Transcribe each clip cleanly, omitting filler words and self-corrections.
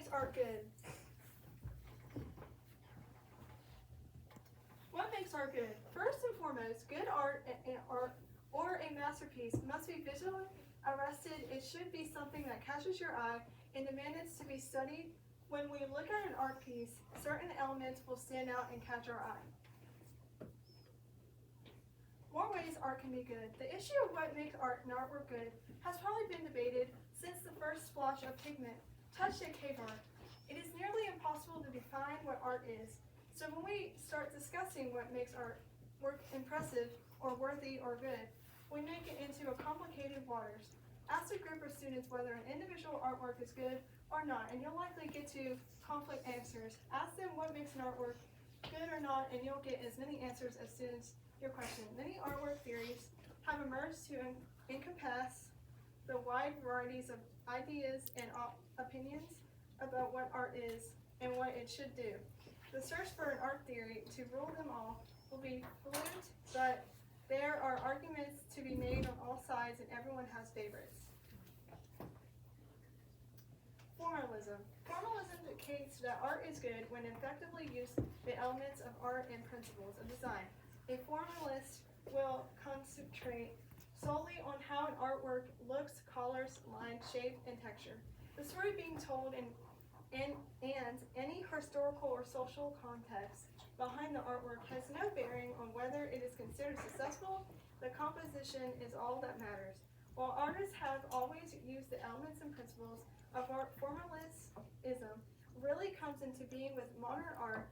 makes art good? What makes art good? First and foremost, good art or a masterpiece must be visually arrested. It should be something that catches your eye and demands to be studied. When we look at an art piece, certain elements will stand out and catch our eye. More ways art can be good. The issue of what makes art and artwork good has probably been debated since the first splotch of pigment touched a cave art. It is nearly impossible to define what art is. So when we start discussing what makes art work impressive or worthy or good, we make it into a complicated waters. Ask a group of students whether an individual artwork is good or not, and you'll likely get to conflict answers. Ask them what makes an artwork good or not, and you'll get as many answers as students your question. Many artwork theories have emerged to encompass the wide varieties of ideas and opinions about what art is and what it should do. The search for an art theory to rule them all will be fluent, but there are arguments to be made on all sides and everyone has favorites. Formalism. Formalism indicates that art is good when effectively used the elements of art and principles of design. A formalist will concentrate solely on how an artwork looks, colors, lines, shape, and texture. The story being told and any historical or social context behind the artwork has no bearing on whether it is considered successful. The composition is all that matters. While artists have always used the elements and principles of art, formalism really comes into being with modern art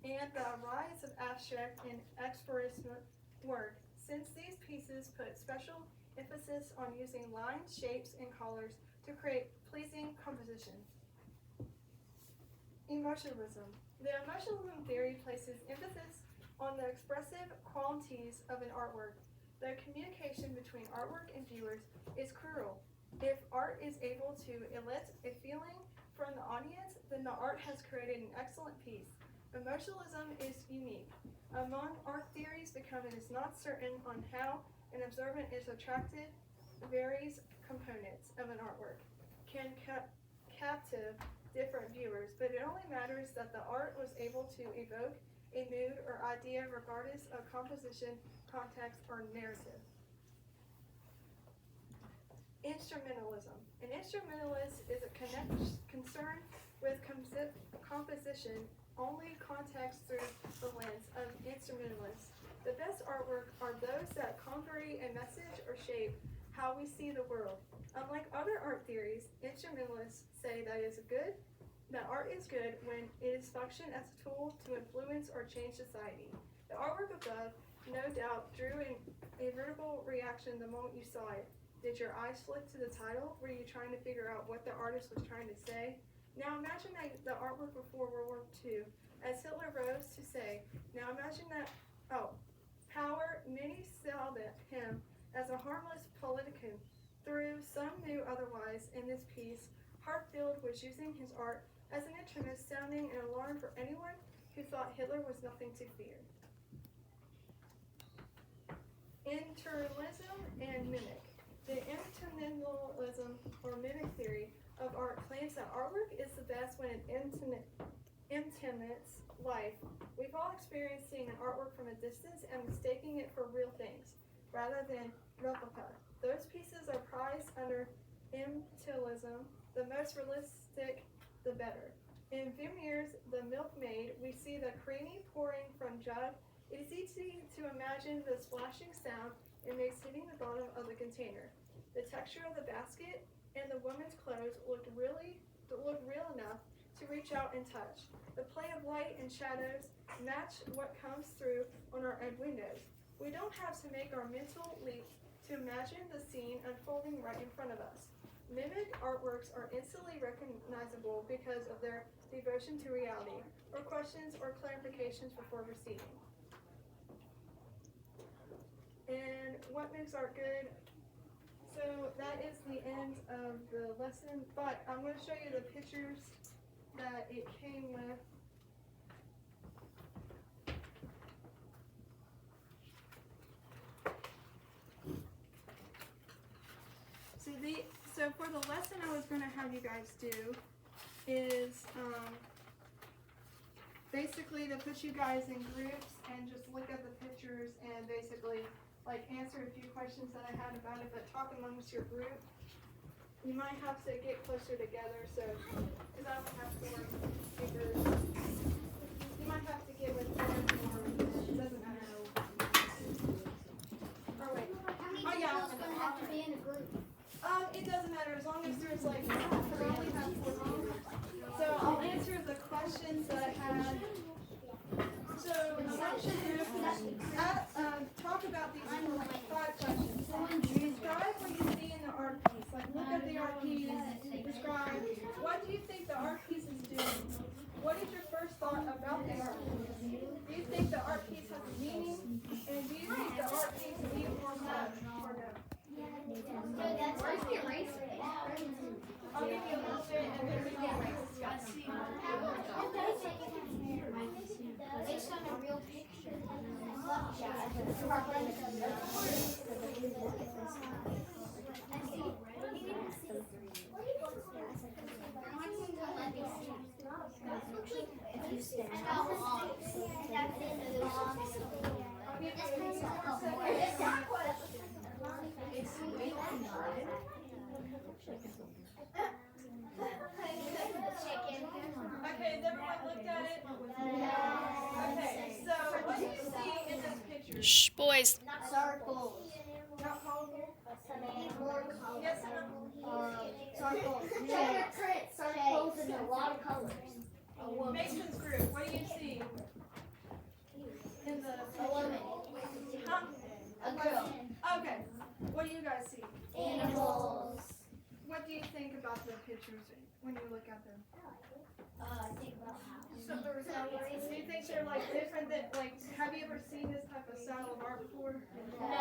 and the rise of abstract and expressionist work, since these pieces put special emphasis on using lines, shapes, and colors to create pleasing composition. Emotionalism. The emotionalism theory places emphasis on the expressive qualities of an artwork. The communication between artwork and viewers is crucial. If art is able to elicit a feeling from the audience, then the art has created an excellent piece. Emotionalism is unique among art theories because it is not certain on how an observant is attracted. Various components of an artwork can captive different viewers, but it only matters that the art was able to evoke a mood or idea regardless of composition, context, or narrative. Instrumentalism. An instrumentalist is a concern with composition only context through the lens of instrumentalists. The best artwork are those that convey a message or shape how we see the world. Unlike other art theories, instrumentalists say that art is good when it is functioned as a tool to influence or change society. The artwork above no doubt drew a veritable reaction the moment you saw it. Did your eyes flick to the title? Were you trying to figure out what the artist was trying to say? Now imagine that the artwork before World War II, as Hitler rose to say, now imagine that, power, many saw him as a harmless politician. Through some knew otherwise, in this piece, Hartfield was using his art as an instrument sounding an alarm for anyone who thought Hitler was nothing to fear. Internalism and mimic. The internalism or mimic theory of art claims that artwork is the best when it imitates life. We've all experienced seeing an artwork from a distance and mistaking it for real things rather than replica. Those pieces are prized under imitatism. The most realistic, the better. In Vermeer's The Milkmaid, we see the creamy pouring from jug. It is easy to imagine the splashing sound it makes hitting the bottom of the container. The texture of the basket and the woman's clothes look real enough to reach out and touch. The play of light and shadows match what comes through on our own windows. We don't have to make our mental leap to imagine the scene unfolding right in front of us. Mimic artworks are instantly recognizable because of their devotion to reality, or questions or clarifications before proceeding. And what makes art good? So that is the end of the lesson, but I'm going to show you the pictures that it came with. So for the lesson I was going to have you guys do is basically to put you guys in groups and just look at the pictures and basically like answer a few questions that I had about it, but talk amongst your group. You might have to get closer together, so because I don't have 4 speakers, you might have to get with 4 or it doesn't matter. Oh wait. Oh yeah. have to be in a group. It doesn't matter as long as there's like we only have 4 people. So I'll answer the questions that I had. So section group, talk about these 5 questions. Describe what you see in the art piece. Like look at the art piece. Describe what do you think the art piece is doing. What is your first thought about the art piece? Do you think the art piece has a meaning? And do you think the art piece needs more love or no? Where's the eraser? I'll give you a little bit and then we can erase. Based on a real picture. Okay, has everyone looked at it? Okay, so what do you see in this picture? Shh, boys. Circles. Not colorful? More Yes or no? circles. Circles in a lot of colors. Mason's group, what do you see? In the A woman. huh? A girl. Okay. What do you guys see? Animals. What do you think about the pictures when you look at them? Think about how. Do you think they're like different than like have you ever seen this type of style of art before? No.